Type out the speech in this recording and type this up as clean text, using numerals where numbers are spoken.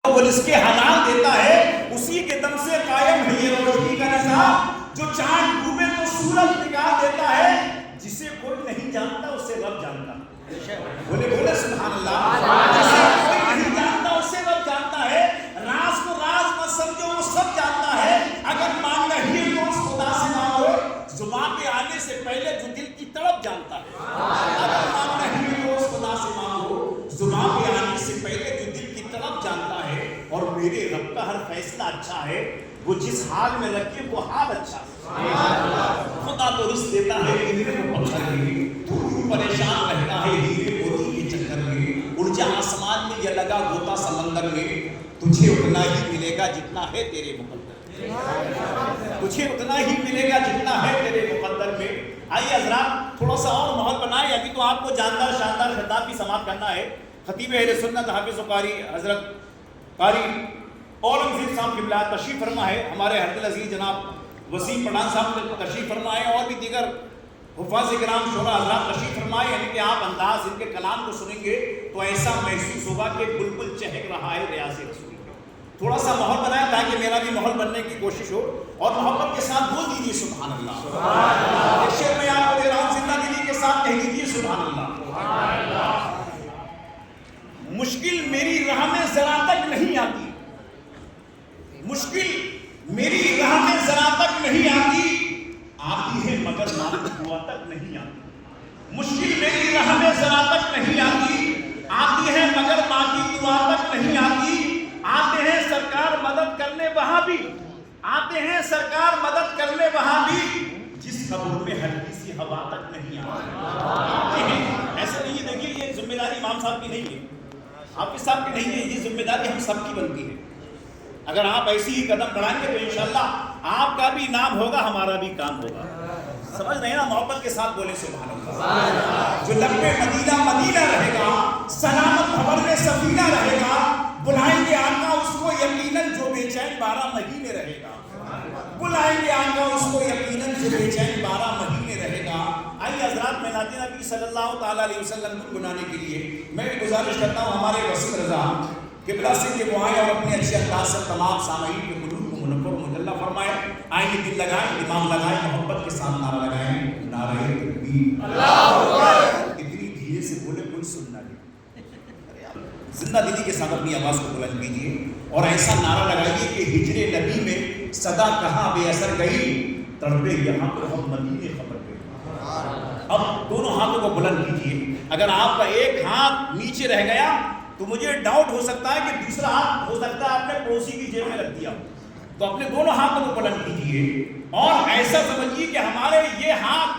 وہ اس کے حلال دیتا ہے، اسی کے دم سے قائم ہے یہ روشنی کا نظام، جو چاند ڈوبے تو سورج نکال دیتا ہے، جسے کوئی نہیں جانتا اسے رب جانتا ہے۔ بولے بولے سبحان اللہ۔ جسے کوئی نہیں جانتا اسے رب جانتا ہے، راز کو راز مت سمجھو، وہ سب جانتا ہے۔ اگر مانگنا ہی ہے تو اس خدا سے مانگو، زبان پہ آنے سے پہلے جو دل کی تڑپ جانتا ہے۔ اگر مانگنا ہی ہے تو اس خدا سے مانگو، زبان پہ آنے سے پہلے جو دل کی تڑپ جانتا ہے۔ اور میرے رب کا ہر فیصلہ اچھا ہے، وہ جس حال میں رکھے وہ حال اچھا ہے۔ خدا تو رزق دیتا ہے ہیرے کو پتھر میں، تو کیوں پریشان رہتا ہے ہیرے موتی کے چکر میں؟ اڑ جا آسمان میں یا لگا غوطہ سمندر میں، تجھے اتنا ہی ملے گا جتنا ہے تیرے مقدر، تجھے اتنا ہی ملے گا جتنا ہے تیرے مقدر میں۔ آئیے حضرات تھوڑا سا اور ماحول بنائے، ابھی تو آپ کو جاندار شاندار خطاب بھی سماعت کرنا ہے۔ خطیب اہل سنت حافظ و قاری حضرت قاری اورنگزیب صاحب قبلہ تشریف فرما ہے، ہمارے حضرت العزیز جناب وسیم پٹھان صاحب تشریف فرما ہے، اور بھی دیگر حفاظ کرام شعراء حضرات تشریف فرمائے۔ ان کے آپ انداز ان کے کلام کو سنیں گے تو ایسا محسوس ہوگا کہ بلبل چہک رہا ہے ریاض رسول۔ تھوڑا سا ماحول بنائیں تاکہ میرا بھی ماحول بننے کی کوشش ہو، اور محبت کے ساتھ بول دیجیے سبحان اللہ۔ ایک شعر میں آپ کو دے رہا ہوں، زندہ دلی کے ساتھ کہہ دیجیے سبحان اللہ۔ مشکل میری راہ میں ذرا تک نہیں آتی، مشکل میری راہ میں ذرا تک نہیں آتی، آتی ہے مگر مالک دعا تک نہیں آتی۔ مشکل میری راہ میں ذرا تک نہیں آتی، آتی ہے مگر ماں کی دعا تک نہیں آتی۔ آتے ہیں سرکار مدد کرنے وہاں بھی، آتے ہیں سرکار مدد کرنے وہاں بھی، جس قبر میں ہلکی سی ہوا تک نہیں آتی۔ ایسا نہیں ہے، دیکھیے یہ ذمہ داری امام صاحب کی نہیں ہے، حافظ صاحب کی نہیں ہے، یہ ذمہ داری ہم سب کی بنتی ہے۔ اگر آپ ایسی ہی قدم بڑھائیں گے تو انشاءاللہ آپ کا بھی نام ہوگا، ہمارا بھی کام ہوگا۔ سمجھ رہے ہیں نا؟ محبت کے ساتھ بولے سبحان اللہ۔ جو لب پہ مدینہ مدینہ رہے گا، سلامت بھور میں سفینہ رہے گا، بلائیں گے آقا اس کو یقیناً جو بے چین 12 مہینے رہے گا، بلائیں گے آقا اس کو یقیناً جو بے چین 12 مہینے رہے گا۔ آئیے حضرات میں نعت نبی صلی اللہ تعالیٰ علیہ وسلم کو گنانے کے لیے میں گزارش کرتا ہوں ہمارے وسیم رضا قبلہ سے کہ وہ آئے اور اپنے اچھے انداز سے تمام سامعین کے قلوب کو منور و مجلہ فرمائے۔ آئیے دل لگائیں، دماغ لگائیں، محبت کے ساتھ نعرہ لگائیں، نعرہ تکبیر اللہ اکبر۔ اتنی دھیرے سے بولے کوئی سننا نہیں، زندہ دلی کے ساتھ اپنی آواز کو بلند کیجیے اور ایسا نعرہ لگائیے کہ ہجر نبی میں صدا کہاں بے اثر گئی، تڑپے یہاں تو ہم مدینے خبر گئے۔ اب دونوں ہاتھوں کو بلند کیجیے، اگر آپ کا ایک ہاتھ نیچے رہ گیا تو مجھے ڈاؤٹ ہو سکتا ہے کہ دوسرا ہاتھ ہو سکتا ہے آپ نے پڑوسی کی جیب میں رکھ دیا، تو اپنے دونوں ہاتھوں کو بلند کیجیے اور ایسا سمجھیے کہ ہمارے یہ ہاتھ